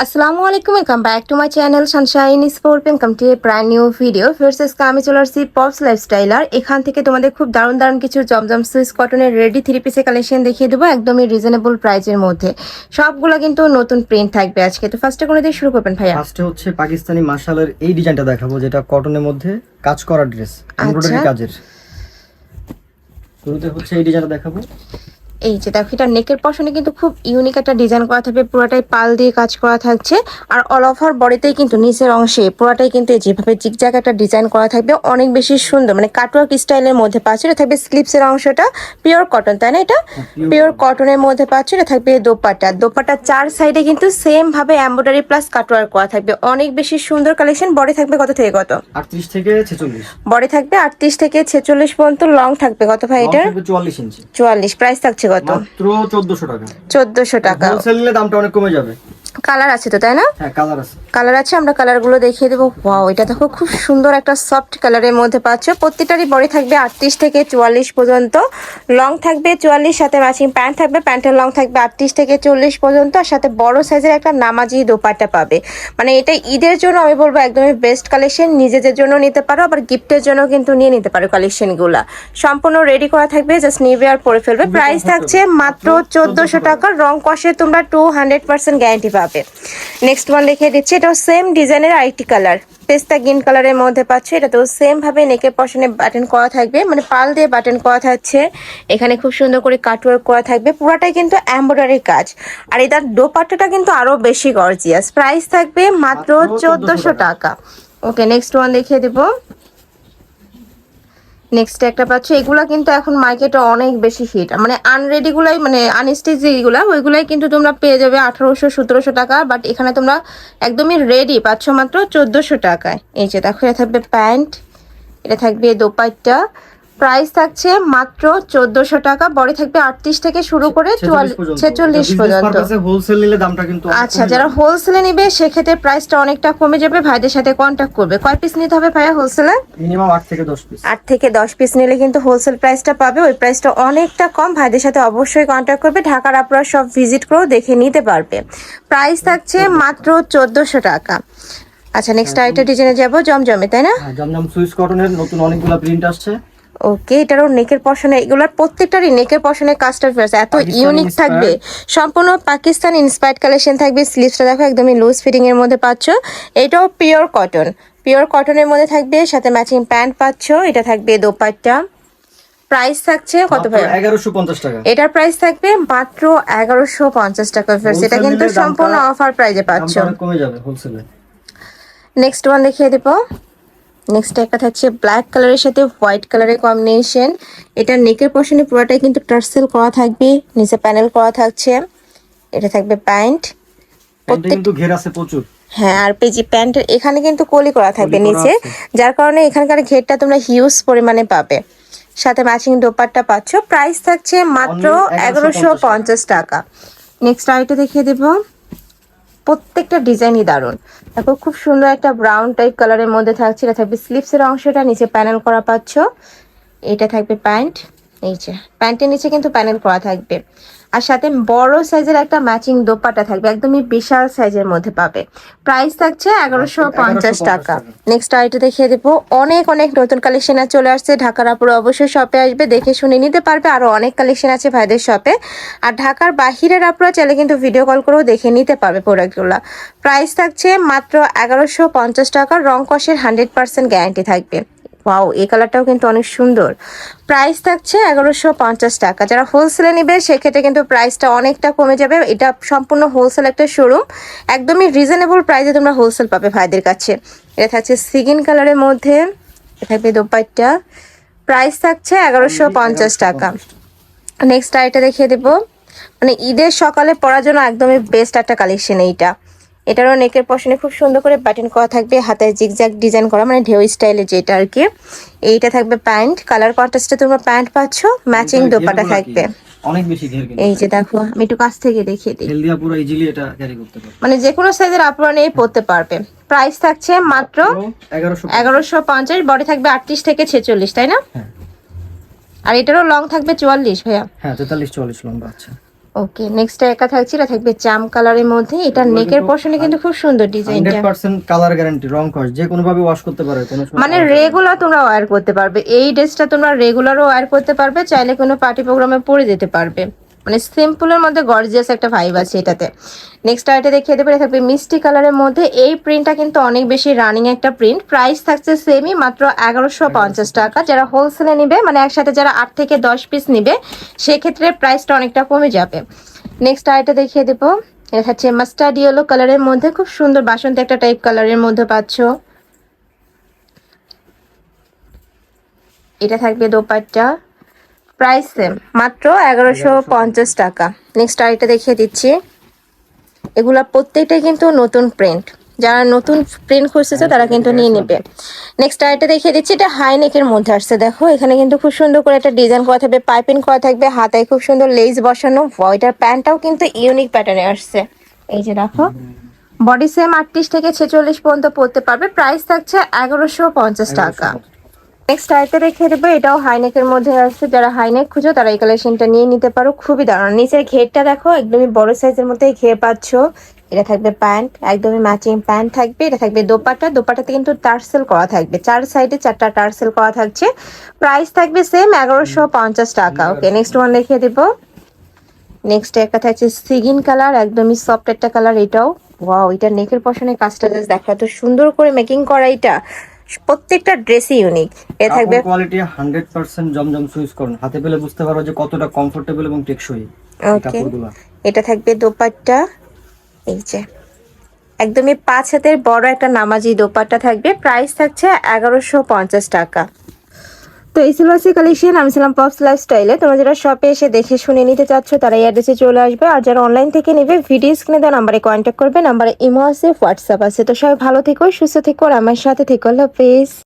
আসসালামু আলাইকুম, welcome back to my channel Sunshine sport. Welcome to A brand new video. First আমি চলে আসছি পপস লাইফস্টাইলার। এখান থেকে তোমাদের খুব দারুণ দারুণ কিছু জমজম সুইস কটনের রেডি থ্রি পিসের কালেকশন দেখিয়ে দেবো একদমই রিজনেবল প্রাইসের মধ্যে। সবগুলো কিন্তু নতুন প্রিন্ট থাকবে আজকে। তো ফার্স্টে কোনো দিয়ে শুরু করবেন ভাইয়া? ফার্স্টে হচ্ছে পাকিস্তানি মাশালের এই ডিজাইনটা দেখাবো, যেটা কটনের মধ্যে কাজ করা ড্রেস, এমব্রয়ডারি কাজের। শুরুতে হচ্ছে এই ডিজাইনটা দেখাবো। এই যে দেখো, এটা নেকের পশনে কিন্তু খুব ইউনিক একটা ডিজাইন করা থাকবে, পুরোটাই পাল দিয়ে কাজ করা থাকছে। আর অল ওভার বডিতেই কিন্তু নিচের অংশে পুরোটাই কিন্তু যেভাবে জিগজ্যাগ একটা ডিজাইন করা থাকবে, অনেক বেশি সুন্দর, মানে কাটওয়ার্ক স্টাইলের মধ্যে পাচ্ছে। এটা থাকবে স্লিপসের অংশটা পিওর কটন, তাই না? এটা পিওর কটনের মধ্যে পাচ্ছে। এটা থাকবে দোপাট্টা চার সাইডে কিন্তু সেম ভাবে এমব্রয়ডারি প্লাস কাটওয়ার্ক করা থাকবে, অনেক বেশি সুন্দর কালেকশন। বডি থাকবে কত থেকে কত? 38 থেকে 46। বডি থাকবে 38 থেকে 46 পর্যন্ত। লং থাকবে কত ভাই এটা? 44 ইঞ্চি। 44। প্রাইস থাকছে কত? মাত্র 1400 টাকা। 1400 টাকা। হোলসেল নিলে দামটা অনেক কমে যাবে। কালার আছে তো, তাই না? হ্যাঁ, কালার আছে। কালার আছে, আমরা কালারগুলো দেখিয়ে দেবো। ওয়াও, এটা দেখো খুব সুন্দর একটা সফট কালারের মধ্যে পাচ্ছ। প্রত্যেকটারই বডি থাকবে 38 থেকে 44 পর্যন্ত। লং থাকবে 44, সাথে ম্যাচিং প্যান্ট থাকবে। প্যান্টের লং থাকবে 38 থেকে 40 পর্যন্ত, আর সাথে বড় সাইজের একটা নামাজি দোপাট্টা পাবে। মানে এটা ঈদের জন্য আমি বলবো একদমই বেস্ট কালেকশন। নিজেদের জন্য নিতে পারো, আবার গিফটের জন্য কিন্তু নিয়ে নিতে পারো কালেকশনগুলা। সম্পূর্ণ রেডি করা থাকবে, জাস্ট নিবে আর পরে ফেলবে। প্রাইস থাকছে মাত্র 1400 টাকা। রং কষে তোমরা 200% গ্যারান্টি পাবে। নেক্সট ওয়ান দেখিয়ে দিচ্ছি, এটাও সেম ডিজাইনের আরেকটি কালার, পেস্তা গ্রিন কালারের মধ্যে পাচ্ছ। এটা তো সেম ভাবে নেকের পশনে বাটন করা থাকবে, মানে পাল দিয়ে বাটন করা থাকছে। এখানে খুব সুন্দর করে কাটওয়ার্ক করা থাকবে, পুরাটাই কিন্তু এমব্রয়ডারি কাজ। আর এটার দোপাট্টাটা কিন্তু আরো বেশি গর্জিয়াস। প্রাইস থাকবে মাত্র 1400 টাকা। ওকে, নেক্সট ওয়ান দেখিয়ে দেবো। নেক্সট একটা পাচ্ছ, এগুলা কিন্তু এখন মার্কেটে অনেক বেশি হিট, মানে আনরেডি গুলাই, মানে আনস্টিচ যেগুলা ওইগুলাই কিন্তু তোমরা পেয়ে যাবে 1800-1700 টাকা। বাট এখানে তোমরা একদমই রেডি পাচ্ছ মাত্র 1400 টাকায়। এই যে দেখো, এটা থাকবে প্যান্ট, এটা থাকবে দোপাট্টা। প্রাইস থাকছে মাত্র 1400 টাকা। বডি থাকবে 38 থেকে শুরু করে 46 পর্যন্ত। হোলসেল নিলে দামটা কিন্তু আচ্ছা, যারা হোলসেলে নিবে সেক্ষেত্রে প্রাইসটা অনেকটা কমে যাবে। ভাইদের সাথে কন্ট্যাক্ট করবে। কয় পিস নিতে হবে ভাইয়া হোলসেলে? মিনিমাম 8 থেকে 10 পিস। 8 থেকে 10 পিস নিলে কিন্তু হোলসেল প্রাইসটা পাবে। ওই প্রাইসটা অনেকটা কম। ভাইদের সাথে অবশ্যই কন্ট্যাক্ট করবে। ঢাকার আপনারা সব ভিজিট করেও দেখে নিতে পারবে। প্রাইস থাকছে মাত্র 1400 টাকা। আচ্ছা, নেক্সট আরেকটা ডিজাইনে যাবো, জমজমে, তাই না? জমজম সুইস কটনের নতুন অনেকগুলো প্রিন্ট আসছে। ওকে, এটারও নেকের পশনে, এগুলার প্রত্যেকটারই নেকের পশনে কাজটা এত ইউনিক থাকবে। সম্পূর্ণ পাকিস্তান ইন্সপায়ার্ড কালেকশন থাকবে। স্লিভসটা দেখো একদমই লুজ ফিটিং এর মধ্যে পাচ্ছ। এটাও পিওর কটন, পিওর কটনের মধ্যে থাকবে, সাথে ম্যাচিং প্যান্ট পাচ্ছ। এটা থাকবে দোপাট্টা। প্রাইস থাকছে কত ভাই? 1150 টাকা। এটার প্রাইস থাকবে মাত্র 1150 টাকা। এটা কিন্তু সম্পূর্ণ অফার প্রাইজে পাচ্ছ। কমে যাবে হোলসেলে। নেক্সট ওয়ান দেখিয়ে দেবো। নেক্সট একটা থাকছে ব্ল্যাক কালারের সাথে হোয়াইট কালারের কম্বিনেশন। এটা নেকের পশনে পুরোটাই কিন্তু টার্সেল করা থাকবে, নিচে প্যানেল করা থাকছে। এটা থাকবে প্যান্ট, কিন্তু ঘের আছে প্রচুর। হ্যাঁ, আর পেজি প্যান্টের এখানে কিন্তু কলি করা থাকবে নিচে, যার কারণে এখানকার ঘেরটা তোমরা হিউজ পরিমাণে পাবে। সাথে ম্যাচিং দোপাট্টা পাচ্ছ। প্রাইস থাকছে মাত্র 1150 টাকা। নেক্সট আইটা দেখিয়ে দেবো। প্রত্যেকটা ডিজাইনই দারুণ। দেখো খুব সুন্দর একটা ব্রাউন টাইপ কালারের মধ্যে থাকছে। এটা থাকবে স্লিভসের অংশটা, নিচে প্যানেল করা পাচ্ছ। এটা থাকবে প্যান্ট, এই যে প্যান্টের নিচে কিন্তু প্যানেল করা থাকবে। আর সাথে বড় সাইজের একটা ম্যাচিং দোপাট্টা থাকবে, একদমই বিশাল সাইজের মধ্যে পাবে। প্রাইস থাকছে 1150 টাকা। নেক্সট আইটা দেখিয়ে দেবো। অনেক অনেক নতুন কালেকশন চলে আসছে। ঢাকার আপুরা অবশ্যই শপে আসবে, দেখে শুনে নিতে পারবে। আরো অনেক কালেকশন আছে ভাইদের শপে। আর ঢাকার বাহিরের আপুরা চাইলে কিন্তু ভিডিও কল করেও দেখে নিতে পারবে প্রোডাক্টগুলো। প্রাইস থাকছে মাত্র 1150 টাকা। রং কষের 100% গ্যারান্টি থাকবে। ওয়াও, এই কালারটাও কিন্তু অনেক সুন্দর। প্রাইস থাকছে 1150 টাকা। যারা হোলসেলে নেবে সেক্ষেত্রে কিন্তু প্রাইসটা অনেকটা কমে যাবে। এটা সম্পূর্ণ হোলসেল একটা শোরুম, একদমই রিজনেবল প্রাইসে তোমরা হোলসেল পাবে ভাইদের কাছে। এটা থাকছে সিগিন কালারের মধ্যে, এটা থাকবে দোপাট্টা। প্রাইস থাকছে 1150 টাকা। নেক্সট আইটা দেখিয়ে দেবো, মানে ঈদের সকালে পরার জন্য একদমই বেস্ট একটা কালেকশন এইটা। এটারও নেকের পশনে খুব সুন্দর করে বাটন করা থাকবে, হাতে জিগজ্যাগ ডিজাইন করা, মানে ঢেউ স্টাইলে যেটা আর কি। এইটা থাকবে প্যান্ট, কালার কন্ট্রাস্টে তোমরা প্যান্ট পাচ্ছ, ম্যাচিং দোপাট্টা থাকবে। অনেক বেশি ঘের কিন্তু। এই যে দেখো, আমি একটু কাছ থেকে দেখিয়ে দিই। হেলদি আপুরা ইজিলি এটা ক্যারি করতে পারবে, মানে যে কোনো সাইজের আপুরা নিয়ে পড়তে পারবে। প্রাইস থাকছে মাত্র 1150। বডি থাকবে 38 থেকে 46, তাই না? হ্যাঁ। আর এটারও লং থাকবে 44 ভাইয়া। হ্যাঁ, 43-44 লম্বা আছে। ওকে, নেক্সট একা থাকছে, এটা থাকবে জাম কালারের মধ্যে। এটা নেকের পোর্শনে কিন্তু খুব সুন্দর ডিজাইনটা। 100% কালার গ্যারান্টি, রং কস যে কোনো ভাবে ওয়াশ করতে পারবে, কোনো সময় মানে রেগুলার তোমরা ওয়্যার করতে পারবে, এই ড্রেসটা তোমরা রেগুলারও ওয়্যার করতে পারবে, চাইলে কোনো পার্টি প্রোগ্রামে পরে যেতে পারবে। মানে সিম্পলের মধ্যে গর্জিয়াস একটা ভাইব আছে এটাতে। নেক্সট আইটা দেখিয়ে দেবো, এটা থাকবে মিষ্টি কালারের মধ্যে। এই প্রিন্টটা কিন্তু অনেক বেশি রানিং একটা প্রিন্ট। প্রাইস থাকছে সেমই, মাত্র 1150 টাকা। যারা হোলসেলে নিবে, মানে একসাথে যারা 8 থেকে 10 পিস নিবে, সেক্ষেত্রে প্রাইসটা অনেকটা কমে যাবে। নেক্সট আইটা দেখিয়ে দেবো, এটা হচ্ছে মাস্টার্ড ইয়েলো কালারের মধ্যে, খুব সুন্দর বাসন্তী একটা টাইপ কালারের মধ্যে পাচ্ছ। এটা থাকবে দোপাট্টা, প্রাইস সেম, মাত্র 1150 টাকা। নেক্সট আরেকটা দেখিয়ে দিচ্ছি, এগুলা প্রত্যেকটাই কিন্তু নতুন প্রিন্ট। যারা নতুন প্রিন্ট খুঁজতেছে তারা কিন্তু নিয়ে নেবে। নেক্সট আরেকটা দেখিয়ে দিচ্ছি, এটা হাই নেকের মধ্যে আসছে। দেখো এখানে কিন্তু খুব সুন্দর করে একটা ডিজাইন করা থাকবে, পাইপিং করা থাকবে, হাতায় খুব সুন্দর লেস বসানো। এটার প্যান্টটাও কিন্তু ইউনিক প্যাটার্নে আসছে। এই যে দেখো, বডি সেম 38 থেকে 46 পর্যন্ত পড়তে পারবে। প্রাইস থাকছে 1150 টাকা। নেক্সট আইতে রেখে দেবো, এটাও হাইনেকের মধ্যে আসছে। যারা হাইনেক খুঁজো তারা এই কালেকশনটা নিয়ে নিতে পারো, খুবই দারুণ। নিচের ঘেরটা দেখো, একদমই বড় সাইজের মধ্যে ঘের পাচ্ছ। এটা থাকবে প্যান্ট, একদমই ম্যাচিং প্যান্ট থাকবে। এটা থাকবে দোপাট্টা, দোপাট্টাতে কিন্তু টার্সেল করা থাকবে, 4 সাইডে 4টা টার্সেল করা থাকছে। প্রাইস থাকবে সেম 1150 টাকা। ওকে, নেক্সট ওয়ান দেখিয়ে দেবো। নেক্সট একটা থাকছে সিগিন কালার, একদমই সফট একটা কালার এটাও। ওয়াও, এটা নেকের পশনে কাজটা জাস্ট দেখো, এত সুন্দর করে মেকিং করা। এটা প্রত্যেকটা ড্রেসই ইউনিক। এ থাকবে কোয়ালিটি 100% জমজম সুইচ করুন, হাতে পেলে বুঝতে পারো যে কতটা কমফোর্টেবল এবং টেকসই এই ওকে, কাপড়গুলো। এটা থাকবে দোপাট্টা, এই যে একদমই 5 হাতের বড় একটা নামাজি দোপাট্টা থাকবে। প্রাইস থাকছে 1150 টাকা। তো এই ছিল আজকে কালেকশন। আমি ছিলাম পপস লাইফস্টাইলে। তোমরা যারা শপে এসে দেখে শুনে নিতে চাচ্ছ তারা এই অ্যাড্রেসে চলে আসবে, আর যারা অনলাইন থেকে নেবে ভিডিও স্ক্রিনে দেওয়া নাম্বারে কন্ট্যাক্ট করবে। নাম্বারে ইমো আছে, হোয়াটসঅ্যাপ আছে। তো সবাই ভালো থেকো, সুস্থ থেকো, আর আমার সাথে থেকো। আল্লাহ হাফেজ।